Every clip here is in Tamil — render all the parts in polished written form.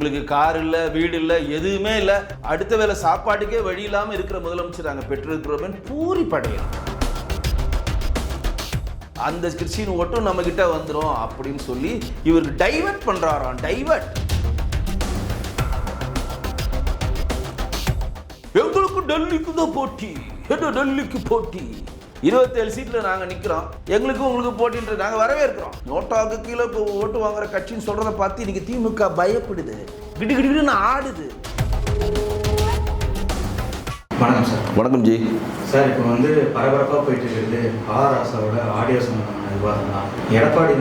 உங்களுக்கு கார் இல்லை, வீடு இல்லை, எதுவுமே இல்லை, அடுத்த வேளை சாப்பாட்டுக்கே வழி இல்லாமல் இருக்கிற முதலமைச்சர் நாங்கள் பெற்றிருக்கிறோம் பூரி படையும். அந்த கிறிஸ்டின் ஓட்டும் நம்ம கிட்ட வந்துடும் அப்படின்னு சொல்லி இவருக்கு டைவர்ட் பண்றாராம். டைவர்ட். எங்களுக்கு டெல்லிக்கு தான் போட்டி, டெல்லிக்கு போட்டி, 27 சீட்டில் நாங்கள் நிற்கிறோம், எங்களுக்கும் உங்களுக்கு போட்டின்ற நாங்கள் வரவேற்கிறோம். நோட்டாவுக்கு கீழே ஓட்டு வாங்குற கட்சின்னு சொல்கிறத பார்த்து இன்னைக்கு திமுக பயப்படுது, கிடுகிடுன்னு ஆடுது. வணக்கம் சார். வணக்கம் ஜி. சார், இப்போ பரபரப்பாக போயிட்டு இருக்குது ஆர் ராசாவோட ஆடியோ சம்பந்தமான விவாதம் தான். எடப்பாடி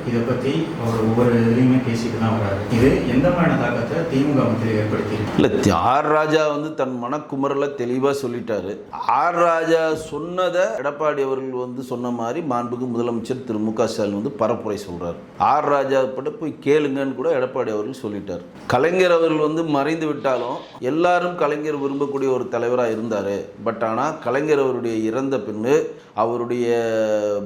இதை பற்றி அவர் ஒவ்வொரு இதுலையுமே பேசிட்டு தான் வர்றாரு. இது எந்த மாதிரியான தாக்கத்தை திமுக மத்தியில் ஏற்படுத்தி? இல்லை, ஆர் ராஜா தன் மனக்குமரலை தெளிவாக சொல்லிட்டாரு. ஆர் ராஜா சொன்னதை எடப்பாடி அவர்கள் சொன்ன மாதிரி மாண்புக்கு முதலமைச்சர் திரு மு க ஸ்டாலின் பரப்புரை சொல்றாரு. ஆர் ராஜா பட்டு போய் கேளுங்கன்னு கூட எடப்பாடி அவர்கள் சொல்லிட்டார். கலைஞர் அவர்கள் மறைந்து விட்டாலும் எல்லாரும் கலைஞர் விரும்பக்கூடிய ஒரு தலைவராக இருந்தார். பட் ஆனால் கலைஞர் அவருடைய இறந்த பின்னு அவருடைய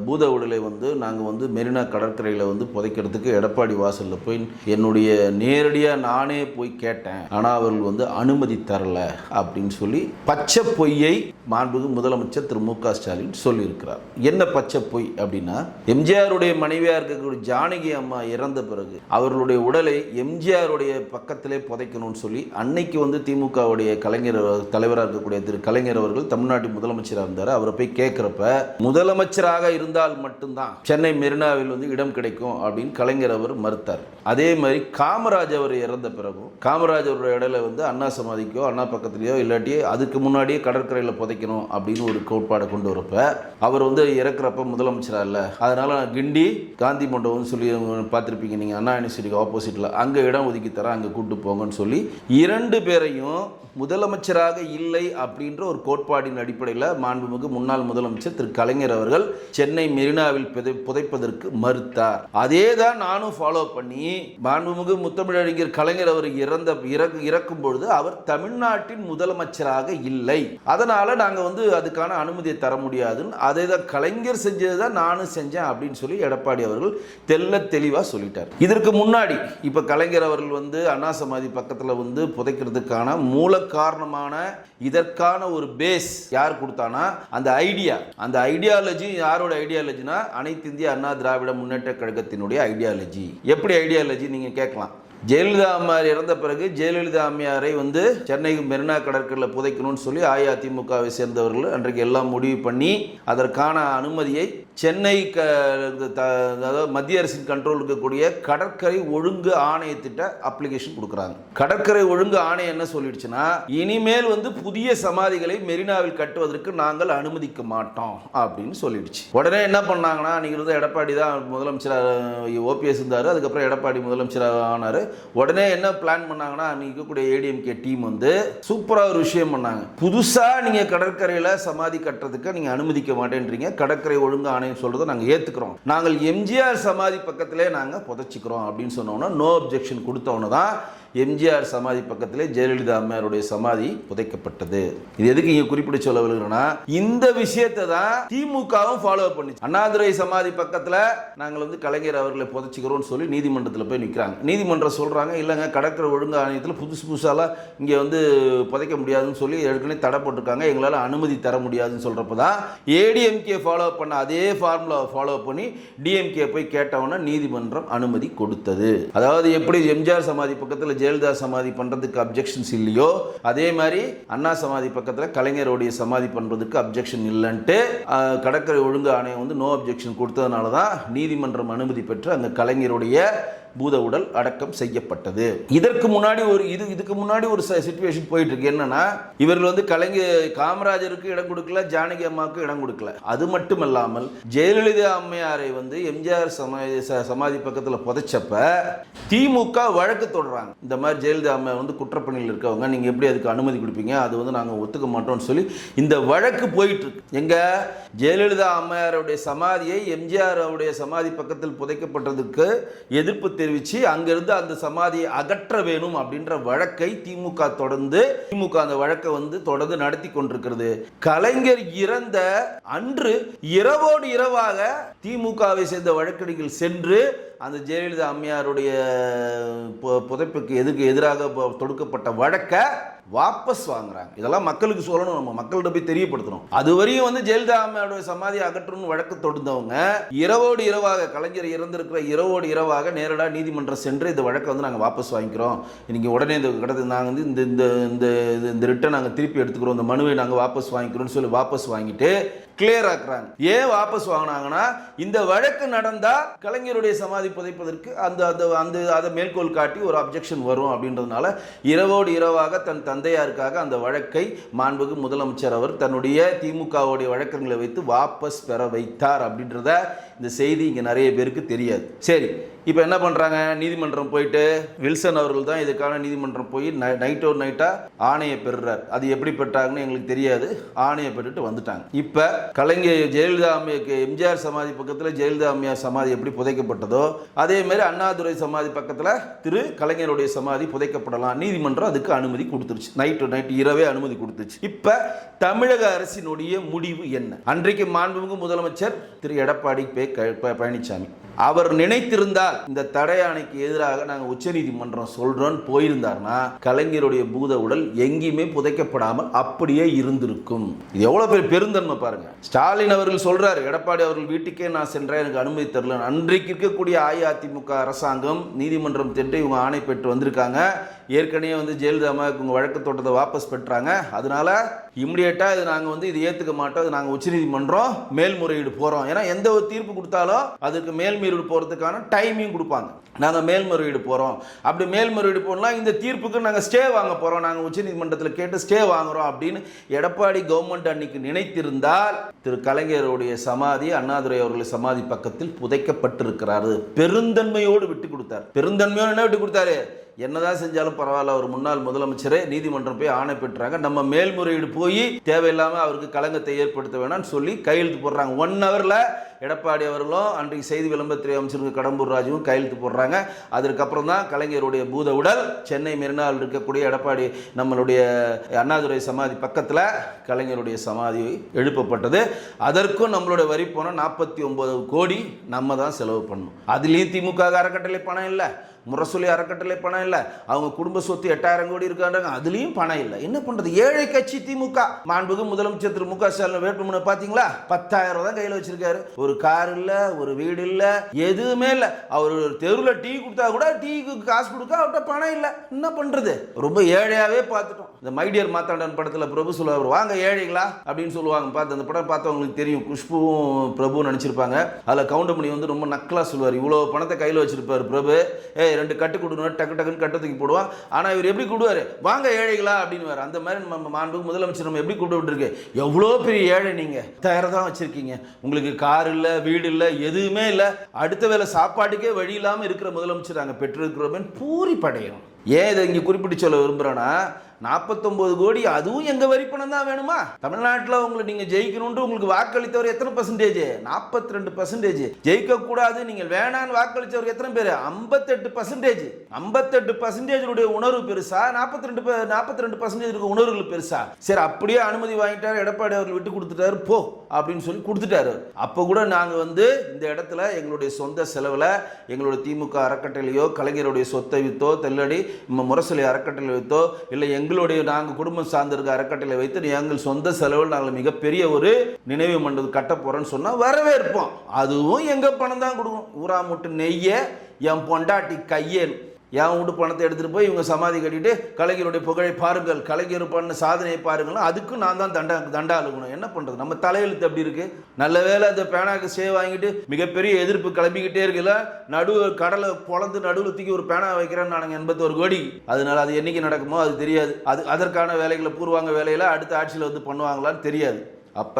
பூத உடலை நாங்கள் மெரினா கடற்கரையில் புதைக்கிறதுக்கு எடப்பாடி வாசலில் போய் என்னுடைய நேரடியாக நானே போய் கேட்டேன். ஆனால் அவர்கள் அனுமதி தரல அப்படின்னு சொல்லி பச்சை பொய்யை மாண்புக்கு முதலமைச்சர் திரு மு க ஸ்டாலின் சொல்லியிருக்கிறார். என்ன பச்சை பொய் அப்படின்னா, எம்ஜிஆருடைய மனைவியாக இருக்கக்கூடிய ஜானகி அம்மா இறந்த பிறகு அவர்களுடைய உடலை எம்ஜிஆருடைய பக்கத்திலே புதைக்கணும்னு சொல்லி அன்னைக்கு திமுகவுடைய கலைஞர் தலைவராக இருக்கக்கூடிய திரு கலைஞர் அவர்கள் தமிழ்நாட்டின் முதலமைச்சராக இருந்தார். அவரை போய் கேட்குறப்ப முதலமைச்சராக இருந்தால் மட்டும்தான் சென்னை மெரினாவில் இடம் கிடைக்கும் அப்படின்னு கலைஞர் அவர் மறுத்தார். அதே மாதிரி காமராஜ் அவர் இறந்த பிறகும் காமராஜ் அவருடைய இடையில அண்ணா சமாதிக்கோ அண்ணா பக்கத்துலையோ இல்லாட்டி அதுக்கு முன்னாடியே கடற்கரையில் புதைக்கணும் அப்படின்னு ஒரு கோட்பாடை கொண்டு வரப்ப அவர் இறக்குறப்ப முதலமைச்சராக இல்லை, அதனால கிண்டி காந்தி மண்டபம்னு சொல்லி பார்த்துருப்பீங்க நீங்கள், அண்ணா யூனிவர்சிட்டிக்கு ஆப்போசிட்டில் அங்கே இடம் ஒதுக்கி தர, அங்கே கூட்டு போங்கன்னு சொல்லி 2 பேரையும் முதலமைச்சராக இல்லை அப்படின்ற ஒரு கோட்பாடின் அடிப்படையில் மாண்புமிகு முன்னாள் முதலமைச்சர் திரு கலைஞர் அவர்கள் சென்னை மெரினாவில் புதைப்பதற்கு மறுத்தார். அதே தான் நானும் ஃபாலோ பண்ணி மாண்புமிகு முத்தமிழறிஞர் கலைஞர் அவர் இறக்கும் பொழுது அவர் தமிழ்நாட்டின் முதலமைச்சராக இல்லை, அதனால நாங்கள் அதுக்கான அனுமதியை தர முடியாதுன்னு அதே தான் கலைஞர் செஞ்சது தான் நானும் செஞ்சேன் அப்படின்னு சொல்லி எடப்பாடி அவர்கள் தெளிவாக சொல்லிட்டார். இதற்கு முன்னாடி இப்போ கலைஞர் அவர்கள் அண்ணா சமாதி பக்கத்தில் புதைக்கிறதுக்கான மூல காரணமான இதற்கான ஒரு பேஸ் யார் கொடுத்தானா, அந்த ஐடியாலஜி யாரோட ஐடியாலஜினா அனைத்து இந்திய அண்ணா திராவிட முன்னேற்ற கழகத்தினுடைய ஐடியாலஜி. எப்படி ஐடியாலஜி நீங்க கேட்கலாம். ஜெயலலிதா அம்மையார் இறந்த பிறகு ஜெயலலிதா அம்மையாரை சென்னை மெரினா கடற்கரையில் புதைக்கணும்னு சொல்லி அஇஅதிமுகவை சேர்ந்தவர்கள் அன்றைக்கு எல்லாம் முடிவு பண்ணி அதற்கான அனுமதியை சென்னை அதாவது மத்திய அரசின் கண்ட்ரோல் இருக்கக்கூடிய கடற்கரை ஒழுங்கு ஆணையத்திட்ட அப்ளிகேஷன் கொடுக்குறாங்க. கடற்கரை ஒழுங்கு ஆணையம் என்ன சொல்லிடுச்சுன்னா, இனிமேல் புதிய சமாதிகளை மெரினாவில் கட்டுவதற்கு நாங்கள் அனுமதிக்க மாட்டோம் அப்படின்னு சொல்லிடுச்சு. உடனே என்ன பண்ணாங்கன்னா, நீங்க எடப்பாடி தான் முதலமைச்சர் ஓபிஎஸ் இருந்தாரு, அதுக்கப்புறம் எடப்பாடி முதலமைச்சராக ஆனாரு. உடனே என்ன பிளான் பண்ணாங்கன்னா, அன்னைக்கு இருக்கக்கூடிய ஏடிஎம்கே டீம் சூப்பரா ஒரு விஷயம் பண்ணாங்க. புதுசா நீங்க கடற்கரையில சமாதி கட்டுறதுக்கு நீங்க அனுமதிக்க மாட்டேன்றீங்க, கடற்கரை ஒழுங்கு ஆணையம் சொல்றதை நாங்க ஏத்துக்கிறோம், நாங்கள் எம்ஜிஆர் சமாதி பக்கத்திலே நாங்க புதைச்சிக்கிறோம் அப்படின்னு சொன்னோம்னா நோ அப்ஜெக்ஷன் கொடுத்தவன தான் எம்ஜிஆர் சமாதி பக்கத்திலே ஜெயலலிதா அம்மையாருடைய சமாதி புதைக்கப்பட்டது. இது எதுக்கு இங்க குறிப்பிட்டு சொல்ல விரும்புகிறேன்னா, இந்த விஷயத்தை தான் திமுகவும் ஃபாலோ பண்ணி அண்ணாதுரை சமாதி பக்கத்துல நாங்கள் கலைஞர் அவர்களை புதைச்சிக்கிறோம்னு சொல்லி நீதிமன்றத்தில் போய் நிற்கிறாங்க. நீதிமன்றம் சொல்றாங்க, இல்லைங்க கடற்கரை ஒழுங்கு ஆணையத்தில் புதுசாலாம் இங்க புதைக்க முடியாதுன்னு சொல்லி ஏற்கனவே தடை போட்டிருக்காங்க, எங்களால் அனுமதி தர முடியாதுன்னு சொல்றப்பதான் ஏடிஎம்கே ஃபாலோ பண்ண அதே ஃபார்முலாவை ஃபாலோ பண்ணி டிஎம்கே போய் கேட்டவன நீதிமன்றம் அனுமதி கொடுத்தது. அதாவது எப்படி எம்ஜிஆர் சமாதி பக்கத்தில் ஜெயலலிதா சமாதி பண்றதுக்கு அப்ஜெக்ஷன்ஸ் இல்லையோ, அதே மாதிரி அண்ணா சமாதி பக்கத்தில் கலைஞருடைய சமாதி பண்றதுக்கு அப்ஜெக்ஷன் இல்லைன்ட்டு கடற்கரை ஒழுங்கு ஆணையம் நோ அப்ஜெக்ஷன் கொடுத்ததுனால தான் நீதிமன்றம் அனுமதி பெற்று அந்த கலைஞருடைய பூத உடல் அடக்கம் செய்யப்பட்டது. இதுக்கு முன்னாடி ஒரு சிச்சுவேஷன் போயிட்டு இருக்கு. என்னன்னா, இவர்கள் கலைஞர் காமராஜருக்கு இடம் கொடுக்கல, ஜானகி அம்மாவுக்கு இடம் கொடுக்கல. அது மட்டுமல்லாமல் ஜெயலலிதா அம்மையாரை எம்ஜிஆர் சமாதி பக்கத்தில் புதைச்சப்ப திமுக வழக்கு தொடர்றாங்க. இந்த மாதிரி ஜெயலலிதா அம்மையார் குற்றப்பணியில் இருக்கவங்க, நீங்க எப்படி அதுக்கு அனுமதி கொடுப்பீங்க, அது நாங்க ஒத்துக்க மாட்டோம்னு சொல்லி இந்த வழக்கு போயிட்டு இருக்கு. எங்க ஜெயலலிதா அம்மையாருடைய சமாதியை எம்ஜிஆர் சமாதி பக்கத்தில் புதைக்கப்பட்டதுக்கு எதிர்ப்பு தெரிவித்து அங்கிருந்து அந்த சமாதியை அகற்ற வேணும் அப்படின்ற வழக்கை திமுக அந்த வழக்கை தொடர்ந்து நடத்தி கொண்டிருக்கிறது. கலைஞர் இறந்த அன்று இரவோடு இரவாக திமுகவை சேர்ந்த வழக்கறிஞர்கள் சென்று அந்த ஜெயலலிதா அம்மையாருடைய புதைப்புக்கு எதிராக தொடுக்கப்பட்ட வழக்கை வாபஸ் வாங்குறாங்க. இதெல்லாம் மக்களுக்கு சொல்லணும், நம்ம மக்கள்கிட்ட போய் தெரியப்படுத்தணும். அதுவரையும் ஜெயலலிதா அம்மையாருடைய சமாதியை அகற்றணும் வழக்கு தொடுத்தவங்க இரவோடு இரவாக, கலைஞர் இறந்திருக்கிற இரவோடு இரவாக நேரடியாக நீதிமன்றம் சென்று இந்த வழக்கை நாங்கள் வாபஸ் வாங்கிக்கிறோம், இன்னைக்கு உடனே இந்த கடத்தை நாங்கள் இந்த ரிட்டை நாங்கள் திருப்பி எடுத்துக்கிறோம், இந்த மனுவை நாங்கள் வாபஸ் வாங்கிக்கிறோம்னு சொல்லி வாபஸ் வாங்கிட்டு கிளியர் ஆக்குறாங்க. ஏன் வாபஸ் வாங்கினாங்கன்னா, இந்த வழக்கு நடந்தா கலைஞருடைய சமாதி புதைப்பதற்கு அதை மேற்கோள் காட்டி ஒரு அப்ஜெக்ஷன் வரும் அப்படின்றதுனால இரவோடு இரவாக தன் தந்தையாருக்காக அந்த வழக்கை மாண்புமிகு முதலமைச்சர் அவர் தன்னுடைய திமுகவுடைய வழக்கங்களை வைத்து வாபஸ் பெற வைத்தார் அப்படின்றத இந்த செய்தி இங்கே நிறைய பேருக்கு தெரியாது. சரி, இப்போ என்ன பண்ணுறாங்க, நீதிமன்றம் போயிட்டு வில்சன் அவர்கள் தான் இதுக்கான நீதிமன்றம் போய் நைட்டாக ஆணையை பெறுறார். அது எப்படி பெற்றாங்கன்னு எங்களுக்கு தெரியாது, ஆணையை பெற்றுட்டு வந்துட்டாங்க. இப்போ கலைஞர் ஜெயலலிதா அம்மையாருக்கு எம்ஜிஆர் சமாதி பக்கத்தில் ஜெயலலிதா அம்மையார் சமாதி எப்படி புதைக்கப்பட்டதோ அதே மாதிரி அண்ணாதுரை சமாதி பக்கத்தில் திரு கலைஞருடைய சமாதி புதைக்கப்படலாம். நீதிமன்றம் அதுக்கு அனுமதி கொடுத்துருச்சு, நைட்டு இரவே அனுமதி கொடுத்துருச்சு. இப்போ தமிழக அரசினுடைய முடிவு என்ன? அன்றைக்கு மாண்புமிகு முதலமைச்சர் திரு எடப்பாடி பழனிசாமி அவர் நினைத்திருந்தால் இந்த தடை ஆணைக்கு எதிராக நாங்கள் உச்சநீதிமன்றம் சொல்றோம் போயிருந்தார்னா கலைஞருடைய பூத உடல் எங்கேயுமே புதைக்கப்படாமல் அப்படியே இருந்திருக்கும். இது எவ்வளவு பெரிய பெருந்தன்மை பாருங்க. ஸ்டாலின் அவர்கள் சொல்றாரு, எடப்பாடி அவர்கள் வீட்டுக்கே நான் சென்றேன், எனக்கு அனுமதி தரல. அன்றைக்கு இருக்கக்கூடிய அஇஅதிமுக அரசாங்கம் நீதிமன்றம் சென்று இவங்க ஆணை பெற்று வந்திருக்காங்க. ஏற்கனவே ஜெயலலிதா அம்மாவுக்கு உங்க வழக்கு தோட்டத்தை வாபஸ் பெற்றாங்க. அதனால இமிடியேட்டா இது நாங்கள் இது ஏற்றுக்க மாட்டோம், இது நாங்கள் உச்சநீதிமன்றம் மேல்முறையீடு போகிறோம். ஏன்னா எந்த ஒரு தீர்ப்பு கொடுத்தாலும் அதுக்கு மேல்முறையீடு போகிறதுக்கான டைமிங் கொடுப்பாங்க. நாங்கள் மேல்முறையீடு போகிறோம், அப்படி மேல்முறையீடு போடலாம், இந்த தீர்ப்புக்கு நாங்கள் ஸ்டே வாங்க போகிறோம், நாங்கள் உச்சநீதிமன்றத்தில் கேட்டு ஸ்டே வாங்குகிறோம் அப்படின்னு எடப்பாடி கவர்மெண்ட் அன்னைக்கு நினைத்திருந்தால் திரு கலைஞருடைய சமாதி அண்ணாதுரை அவர்களுடைய சமாதி பக்கத்தில் புதைக்கப்பட்டிருக்கிறாரு. பெருந்தன்மையோடு விட்டு கொடுத்தார். பெருந்தன்மையோடு என்ன விட்டு கொடுத்தாரு? என்னதான் செஞ்சாலும் பரவாயில்ல, ஒரு முன்னாள் முதலமைச்சரே நீதிமன்றம் போய் ஆணை பெற்றாங்க, நம்ம மேல்முறையீடு போய் தேவையில்லாமல் அவருக்கு களங்கத்தை ஏற்படுத்த வேணாம்னு சொல்லி கையெழுத்து போடுறாங்க. 1 ஹவரில் எடப்பாடி அவர்களும் அன்றைக்கு செய்தி விளம்பரத்துறை அமைச்சருக்கு கடம்பூர் ராஜுவும் கையெழுத்து போடுறாங்க. அதற்கப்புறம் தான் கலைஞருடைய பூத உடல் சென்னை மெரினாவில் இருக்கக்கூடிய எடப்பாடி நம்மளுடைய அண்ணாதுரை சமாதி பக்கத்தில் கலைஞருடைய சமாதி எழுப்பப்பட்டது. அதற்கும் நம்மளுடைய வரி போன 49 கோடி நம்ம தான் செலவு பண்ணணும். அதுலேயும் திமுக அறக்கட்டளை பணம் இல்லை, முரசொலி அறக்கட்டளை பணம் இல்லை, அவங்க குடும்ப சொத்து 8000 கோடி இருக்காங்க, அதுலயும் பணம் இல்லை. என்ன பண்றது? ஏழை கட்சி திமுக. மாண்புமிகு முதலமைச்சர் திரு மு.க. ஸ்டாலின் வேட்புமனு பாத்தீங்களா? 10,000 தான் கையில வச்சிருக்காரு. ஒரு கார் இல்ல, ஒரு வீடு இல்ல, எதுவுமே இல்ல. அவர் தெருவில் டீ கொடுத்தா கூட டீக்கு காசு கொடுக்க அவர்கிட்ட பணம் இல்லை. என்ன பண்றது? ரொம்ப ஏழையாவே பார்த்துட்டோம். இந்த மைடியர் மாத்தாண்டன் படத்துல பிரபு சொல்லுவார், வாங்க ஏழைகளா அப்படின்னு சொல்லுவாங்க. பார்த்து அந்த படம் பார்த்தவங்களுக்கு தெரியும், குஷ்புவும் பிரபு நினைச்சிருப்பாங்க. அதுல கவுண்டமணி ரொம்ப நக்கலா சொல்லுவார், இவ்வளவு பணத்தை கையில வச்சிருப்பாரு பிரபு, 2 கட்டு கொடுக்கணும், டக்கு டக்குன்னு கட்டு தூக்கி போடுவான். ஆனா இவர் எப்படி கூடுவாரு? வாங்க ஏழைகளா அப்படின்னு. அந்த மாதிரி நம்ம மாண்புமிகு முதலமைச்சர் நம்ம எப்படி கூப்பிட்டு விட்டுருக்கு? எவ்வளோ பெரிய ஏழை நீங்க, 10,000 தான் வச்சிருக்கீங்க, உங்களுக்கு கார் இல்ல, வீடு இல்ல, எதுவுமே இல்ல, அடுத்த வேளை சாப்பாட்டுக்கே வழி இல்லாம இருக்கிற முதலமைச்சர் நாங்கள் பெற்றிருக்கிறோம் பூரி படையணும். ஏன் இதை இங்க குறிப்பிட்டு சொல்ல விரும்புறேன்னா, 49 கோடி அதுவும் எங்க வரி பணம் தான் வேணுமா? தமிழ்நாட்டில் உங்களை நீங்க ஜெயிக்கணும்னு உங்களுக்கு வாக்களித்தவர் எத்தனை பர்சன்டேஜ்? 42%. ஜெயிக்க கூடாது, நீங்கள் வேணான்னு வாக்களித்தவர் எத்தனை பேர்? 58%. 58% உணர்வு பெருசா, 42% உணர்வுகள் பெருசா? சரி, அப்படியே அனுமதி வாங்கிட்டாரு எடப்பாடி அவர்கள், விட்டு கொடுத்துட்டாரு போ அப்படின்னு சொல்லி கொடுத்துட்டாரு. அப்ப கூட நாங்க இந்த இடத்துல எங்களுடைய சொந்த செலவுல எங்களுடைய திமுக அறக்கட்டளையோ கலைஞருடைய சொத்தை வித்தோ தெல்லடி முரசொலி அறக்கட்டளை வித்தோ இல்லை எங்களுடைய நாங்கள் குடும்பம் சார்ந்திருக்க அறக்கட்டளை வைத்து எங்கள் சொந்த செலவில் நாங்கள் மிகப்பெரிய ஒரு நினைவு மண்டபம் கட்ட போறோம்னு சொன்னா வரவேற்போம். அதுவும் எங்க பணம் தான் கொடுக்கும். ஊரா முட்டு நெய்ய என் பொண்டாட்டி கையேன் என் வீட்டு பணத்தை எடுத்துட்டு போய் இவங்க சமாதி கட்டிட்டு கலைஞருடைய புகழை பாருங்கள், கலைஞர் பண்ண சாதனையை பாருங்கள், அதுக்கும் நான் தான் தண்டா அழுகணும். என்ன பண்றது? நம்ம தலையெழுத்து அப்படி இருக்கு. நல்ல வேலை அந்த பேனாக்கு ஸ்டே வாங்கிட்டு மிகப்பெரிய எதிர்ப்பு கிளம்பிக்கிட்டே இருக்குல்ல, கடலை பொழந்து நடுவில் தூக்கி ஒரு பேனா வைக்கிறேன்னு நானுங்க 81 கோடி. அதனால அது என்னைக்கு நடக்குமோ அது தெரியாது. அதற்கான வேலைகளை பூர்வாங்க வேலையில அடுத்த ஆட்சியில் பண்ணுவாங்களான்னு தெரியாது. அப்ப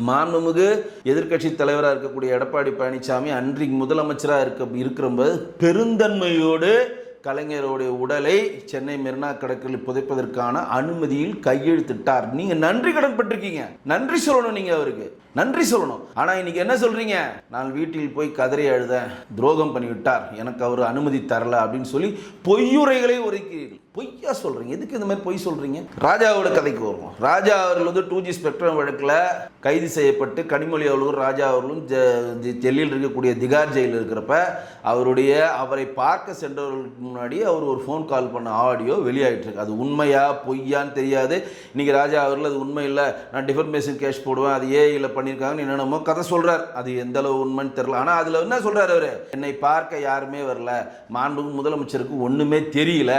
மாண்புமிகு எதிர்க்கட்சி தலைவராக இருக்கக்கூடிய எடப்பாடி பழனிசாமி அன்றைக்கு முதலமைச்சராக இருக்கிற பெருந்தன்மையோடு கலைஞருடைய உடலை சென்னை மெரினா கடற்கரையில் புதைப்பதற்கான அனுமதியில் கையெழுத்திட்டார். நீங்க நன்றி கடன் பட்டிருக்கீங்க, நன்றி சொல்லணும், நீங்க அவருக்கு நன்றி சொல்லணும். ஆனா இன்னைக்கு என்ன சொல்றீங்க? நான் வீட்டில் போய் கதறி அழுதேன், துரோகம் பண்ணிவிட்டார், எனக்கு அவர் அனுமதி தரல அப்படின்னு சொல்லி பொய்யுரைகளை உரைக்கிறீர்கள். பொய்யா சொல்றீங்க. எதுக்கு இந்த மாதிரி பொய் சொல்றீங்க? ராஜாவோட கதைக்கு வருவோம். ராஜா அவர்கள் வந்து 2G ஸ்பெக்ட்ரம் வழக்கில் கைது செய்யப்பட்டு கனிமொழி அவர்களும் ராஜா அவர்களும் டெல்லியில் இருக்கக்கூடிய திகார் ஜெயிலில் இருக்கிறப்ப அவரை பார்க்க சென்றவர்களுக்கு முன்னாடி அவர் ஒரு ஃபோன் கால் பண்ண ஆடியோ வெளியாயிட்டு இருக்கு. அது உண்மையா பொய்யான்னு தெரியாது. இன்னைக்கு ராஜா அவர்கள் அது உண்மை இல்லை, நான் டிஃபர்மேஷன் கேஸ் போடுவேன், அது ஏஐல பண்ணியிருக்காங்கன்னு என்னென்னமோ கதை சொல்றார். அது எந்த அளவு உண்மைன்னு தெரியல. ஆனால் அதில் என்ன சொல்றாரு அவரு? என்னை பார்க்க யாருமே வரல, மாண்புமிகு முதலமைச்சருக்கு ஒன்றுமே தெரியல,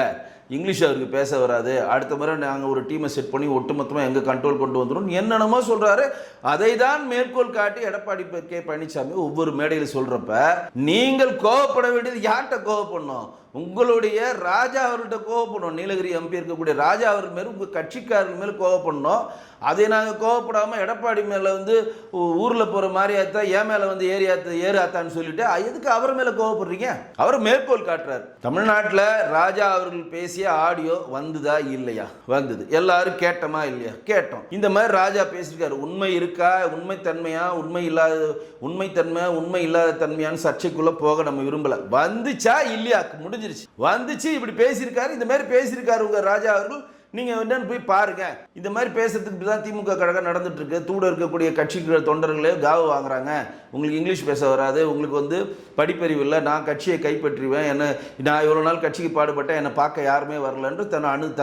இங்கிலீஷ் அவருக்கு பேச வராது, அடுத்த முறை நாங்கள் ஒரு டீமை செட் பண்ணி ஒட்டுமொத்தமாக எங்கள் கண்ட்ரோல் கொண்டு வந்துடும் என்னென்னமோ சொல்கிறாரு. அதை தான் மேற்கோள் காட்டி எடப்பாடி கே பழனிசாமி ஒவ்வொரு மேடையில் சொல்கிறப்ப நீங்கள் கோவப்பட வேண்டியது யார்கிட்ட கோவப்படணும்? உங்களுடைய ராஜா அவர்கிட்ட கோவப்படணும். நீலகிரி எம்பி இருக்கக்கூடிய ராஜா அவர் மேலே உங்கள் கட்சிக்காரர்கள் மேலே கோவப்படணும். அதை நாங்கள் கோவப்படாமல் எடப்பாடி மேலே வந்து ஊரில் போகிற மாதிரி ஆத்தா, என் மேலே வந்து ஏறாத்தான்னு சொல்லிட்டு எதுக்கு அவர் மேலே கோவப்படுறீங்க? அவர் மேற்கோள் காட்டுறாரு. தமிழ்நாட்டில் ராஜா அவர்கள் பேசிய ஆடியோ வந்துதா இல்லையா? வந்தது. எல்லாரும் கேட்டோமா இல்லையா? கேட்டோம். இந்த மாதிரி ராஜா பேசியிருக்காரு. உண்மை இருக்கா, உண்மைத்தன்மையா, உண்மை இல்லாத தன்மையான்னு சர்ச்சைக்குள்ளே போக நம்ம விரும்பல. வந்துச்சா இல்லையா? முடிஞ்சிருச்சு. வந்துச்சு. இப்படி பேசியிருக்காரு, இந்த மாதிரி பேசியிருக்காரு உங்க ராஜா அவர்கள். நீங்கள் என்னன்னு போய் பாருங்க. இந்த மாதிரி பேசுறதுக்கு தான் திமுக கழகம் நடந்துட்டு இருக்கு. தூட இருக்கக்கூடிய கட்சிகள் தொண்டர்களே காவு வாங்குறாங்க. உங்களுக்கு இங்கிலீஷ் பேச வராது, உங்களுக்கு வந்து படிப்பறிவு இல்லை, நான் கட்சியை கைப்பற்றுவேன், நான் இவ்வளோ நாள் கட்சிக்கு பாடுபட்டேன், என்னை பார்க்க யாருமே வரலன்று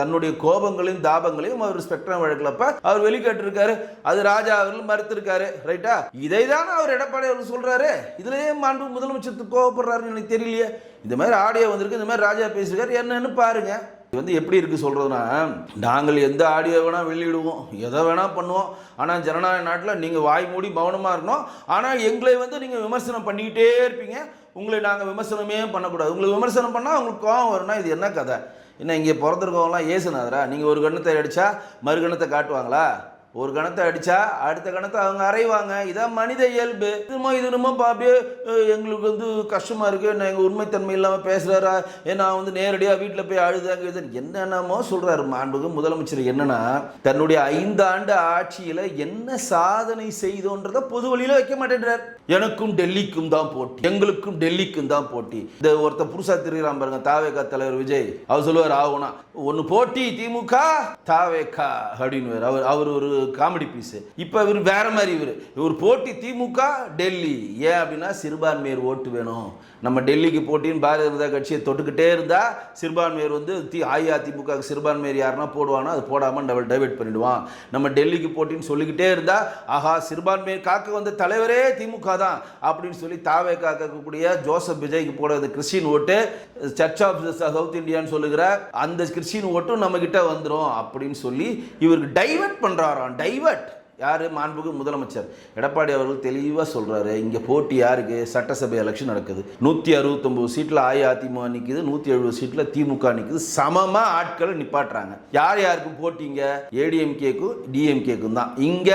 தன்னுடைய கோபங்களையும் தாபங்களையும் அவர் ஸ்பெக்ட்ரம் வழக்கிலப்ப அவர் வெளிக்காட்டிருக்காரு. அது ராஜா அவர்கள் மறுத்திருக்காரு. ரைட்டா? இதை தான் அவர் எடப்பாடி அவர்கள் சொல்றாரு. இதுலயே மாண்பு முதலமைச்சர் கோவப்படுறாருன்னு எனக்கு தெரியலையே. இந்த மாதிரி ஆடியோ வந்திருக்கு, இந்த மாதிரி ராஜா பேசியிருக்காரு, என்னன்னு பாருங்க. இது வந்து எப்படி இருக்கு சொல்றதுன்னா, நாங்கள் எந்த ஆடியோ வேணா வெளியிடுவோம், எதை வேணா பண்ணுவோம், ஆனால் ஜனநாயக நாட்டில் நீங்கள் வாய் மூடி மௌனமாக இருக்கணும். ஆனால் எங்களை வந்து நீங்கள் விமர்சனம் பண்ணிக்கிட்டே இருப்பீங்க. உங்களை நாங்கள் விமர்சனமே பண்ணக்கூடாது. உங்களுக்கு விமர்சனம் பண்ணால் உங்களுக்கு கோவம் வரும்னா இது என்ன கதை? என்ன இங்கே பிறந்திருக்கவங்களாம் ஏசுனாதரா? நீங்கள் ஒரு கணத்தை அடித்தா மறு கணத்தை காட்டுவாங்களா? ஒரு கணத்தை அடித்தா அடுத்த கணத்தை அவங்க அறைவாங்க. இதான் மனித இயல்பு. இதுமோ பாப்பியே எங்களுக்கு வந்து கஷ்டமாக இருக்குது, நான் எங்கள் உண்மைத்தன்மை இல்லாமல் பேசுகிறாரா, நான் வந்து நேரடியாக வீட்டில் போய் அழுதாங்க என்னென்னமோ சொல்கிறாரு மாண்புமிகு முதலமைச்சர். என்னன்னா, தன்னுடைய 5 ஆண்டு ஆட்சியில் என்ன சாதனை செய்தோன்றதை பொது வழியில் வைக்க மாட்டேன்றார். எனக்கும் டெல்லிக்கும் தான் போட்டி, எங்களுக்கும் டெல்லிக்கும் தான் போட்டி. இந்த ஒருத்தர் புதுசா திரிகிறான் பாருங்க, தாவேகா தலைவர் விஜய், அவர் சொல்லுவார் ஆகுனா ஒன்று போட்டி திமுக தாவேகா அப்படின்னு. அவர் ஒரு காமெடி பீஸ். இப்ப இவர் வேற மாதிரி. இவர் போட்டி திமுக டெல்லி. ஏன் அப்படின்னா சிறுபான்மையர் ஓட்டு வேணும். நம்ம டெல்லிக்கு போட்டின்னு பாரதிய ஜனதா கட்சியை தொட்டுக்கிட்டே இருந்தா சிறுபான்மையர் வந்து அஇஅதிமுக சிறுபான்மையர் யாருன்னா போடுவானா, அது போடாம டைவர்ட் பண்ணிடுவான். நம்ம டெல்லிக்கு போட்டின்னு சொல்லிக்கிட்டே இருந்தா ஆஹா சிறுபான்மையர் காக்க வந்த தலைவரே திமுக தான் அப்படின்னு சொல்லி தாவே காக்கக்கூடிய ஜோசப் விஜய்க்கு போடுறது கிறிஸ்டின் ஓட்டு, சர்ச் ஆஃப் சவுத் இந்தியான்னு சொல்லுகிற அந்த கிறிஸ்டின் ஓட்டும் நம்ம கிட்ட வந்துடும் அப்படின்னு சொல்லி இவருக்கு டைவர்ட் பண்றாராம். டைவர்ட் யாரு? மாண்புமிகு முதலமைச்சர் எடப்பாடி அவர்கள் தெளிவாக சொல்றாரு. இங்க போட்டி யாருக்கு? சட்டசபை எலெக்ஷன் நடக்குது. 169 சீட்டில் அஇஅதிமுக நிற்குது, 170 சீட்டில் திமுக நிற்குது. சமமா ஆட்களை நிப்பாட்டுறாங்க. யார் யாருக்கு போட்டிங்க? ஏடிஎம்கேக்கும் டிஎம்கேக்கும் தான். இங்க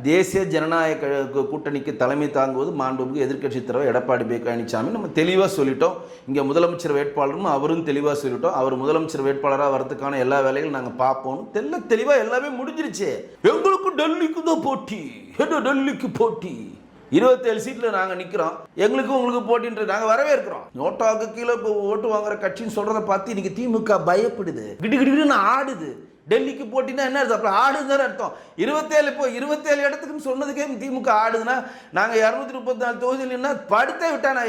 தேசிய ஜனநாயக கூட்டணிக்கு தலைமை தாங்குவது மாண்புமிகு எதிர்க்கட்சி தலைவர் எடப்பாடி பழனிசாமி. நம்ம தெளிவாக சொல்லிட்டோம். இங்க முதலமைச்சர் வேட்பாளரும் அவரும் தெளிவாக சொல்லிட்டோம். அவர் முதலமைச்சர் வேட்பாளராக வரதுக்கான எல்லா வேலைகளும் நாங்கள் பார்ப்போம். தெளிவா எல்லாமே முடிஞ்சிருச்சு. எங்களுக்கும் டெல்லிக்கு தான் போட்டி, டெல்லிக்கு போட்டி. 27 சீட்ல நாங்க நிக்கிறோம். எங்களுக்கு உங்களுக்கு போட்டின்ற நாங்க வரவேற்கிறோம். நோட்டாவுக்கு கீழே ஓட்டு வாங்குற கட்சின்னு சொல்றதை பார்த்து இன்னைக்கு திமுக பயப்படுது, கிடுகிடுன்னு ஆடுது. டெல்லிக்கு போட்டினா என்ன அர்த்தம்? அப்புறம் ஆடுதுன்னு அர்த்தம். 27 இடத்துக்குன்னு சொன்னதுக்கே திமுக ஆடுதுன்னா நாங்க 234 தொகுதியில்னா படுத்தே விட்டானா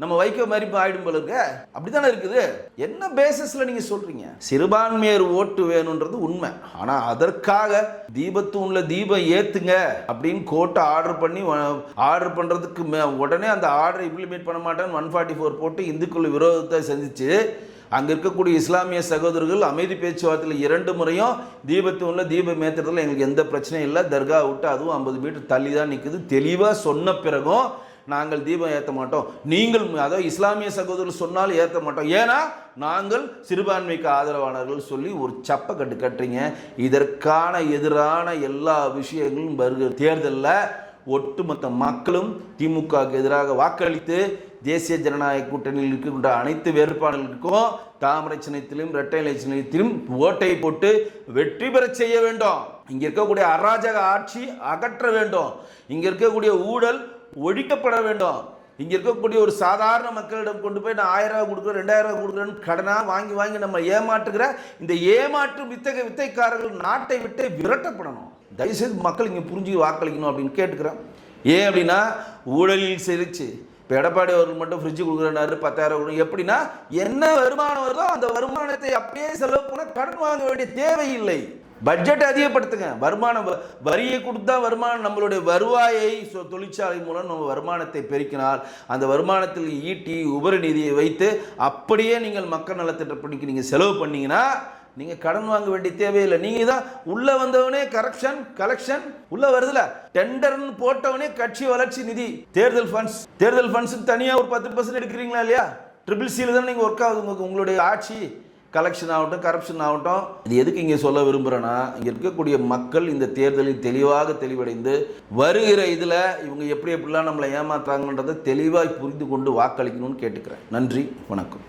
நம்ம வைக்க மாதிரி ஆயிடும் போல இருக்கு. அப்படித்தானே இருக்குது. என்ன பேசிஸ்ல நீங்க சொல்றீங்க? சிறுபான்மையர் ஓட்டு வேணும்ன்றது உண்மை. ஆனா அதற்காக தீபத்தூண்ல தீபம் ஏத்துங்க அப்படின்னு கோர்ட் ஆர்டர் பண்றதுக்கு உடனே அந்த ஆர்டரை இம்ப்ளிமெண்ட் பண்ண மாட்டேன்னு 144 போட்டு இந்துக்கள் விரோதத்தை சந்திச்சு அங்கே இருக்கக்கூடிய இஸ்லாமிய சகோதரர்கள் அமைதி பேச்சுவார்த்தையில் 2 முறையும் தீபத்தூணில் தீபம் ஏற்றுறதுல எங்களுக்கு எந்த பிரச்சனையும் இல்லை, தர்கா விட்டு அதுவும் 50 மீட்டர் தள்ளி தான் நிற்குது. தெளிவாக சொன்ன பிறகும் நாங்கள் தீபம் ஏற்ற மாட்டோம். நீங்கள் அதாவது இஸ்லாமிய சகோதரர்கள் சொன்னாலும் ஏற்ற மாட்டோம், ஏன்னா நாங்கள் சிறுபான்மைக்கு ஆதரவானவர்கள் சொல்லி ஒரு சப்பை கட்டுறீங்க. இதற்கான எதிரான எல்லா விஷயங்களும் வருகிற தேர்தலில் ஒட்டுமொத்த மக்களும் திமுகவுக்கு எதிராக வாக்களித்து தேசிய ஜனநாயக கூட்டணியில் இருக்கின்ற அனைத்து வேறுபாடுகளுக்கும் தாமரை சின்னத்திலும் இரட்டை இலை சின்னத்திலும் ஓட்டை போட்டு வெற்றி பெற செய்ய வேண்டும். இங்க இருக்கக்கூடிய அராஜக ஆட்சி அகற்ற வேண்டும். இங்க இருக்கக்கூடிய ஊழல் ஒழிக்கப்பட வேண்டும். இங்க இருக்கக்கூடிய ஒரு சாதாரண மக்களிடம் கொண்டு போய் நான் 1000 ரூபாய் கொடுக்குறேன் 2000 ரூபாய் கொடுக்குறேன்னு கடனா வாங்கி வாங்கி நம்ம ஏமாற்றுகிற இந்த ஏமாற்று வித்தைக்காரர்கள் நாட்டை விட்டு விரட்டப்படணும். தயவுசெய்து மக்கள் இங்கே புரிஞ்சு வாக்களிக்கணும் அப்படின்னு கேட்டுக்கிறேன். ஏன் அப்படின்னா ஊழலில் சிரிச்சு இப்போ எடப்பாடி அவர்கள் மட்டும் ஃப்ரிட்ஜு கொடுக்குறேன்னாரு 10,000 கொடுக்கும். எப்படின்னா என்ன வருமானம் வருதோ அந்த வருமானத்தை அப்படியே செலவு பண்ண கடன் வாங்க வேண்டிய தேவையில்லை. பட்ஜெட் அதிகப்படுத்துங்க. வரியை கொடுத்தா வருமானம் நம்மளுடைய வருவாயை தொழிற்சாலை மூலம் நம்ம வருமானத்தை பெருக்கினால் அந்த வருமானத்தில் ஈட்டி உபரி நிதியை வைத்து அப்படியே நீங்கள் மக்கள் நலத்திட்டப்பணிக்கு நீங்கள் செலவு பண்ணீங்கன்னா நீங்கள் கடன் வாங்க வேண்டிய தேவையில்லை. நீங்கள் தான் உள்ளே வந்தவனே கலெக்ஷன் உள்ளே வருதுல, டெண்டர்னு போட்டவனே கட்சி வளர்ச்சி நிதி தேர்தல் ஃபண்ட்ஸ் தனியாக ஒரு 10% எடுக்கிறீங்களா இல்லையா? CCCல தான் நீங்கள் ஒர்க் ஆகுது உங்களுடைய ஆட்சி. கலெக்ஷன் ஆகட்டும், கரப்ஷன் ஆகட்டும். இது எதுக்கு இங்கே சொல்ல விரும்புகிறேன்னா, இங்கே இருக்கக்கூடிய மக்கள் இந்த தேர்தலில் தெளிவடைந்து வருகிற இதில் இவங்க எப்படிலாம் நம்மளை ஏமாத்தாங்கன்றதை தெளிவாக புரிந்து கொண்டு வாக்களிக்கணும்னு கேட்டுக்கிறேன். நன்றி, வணக்கம்.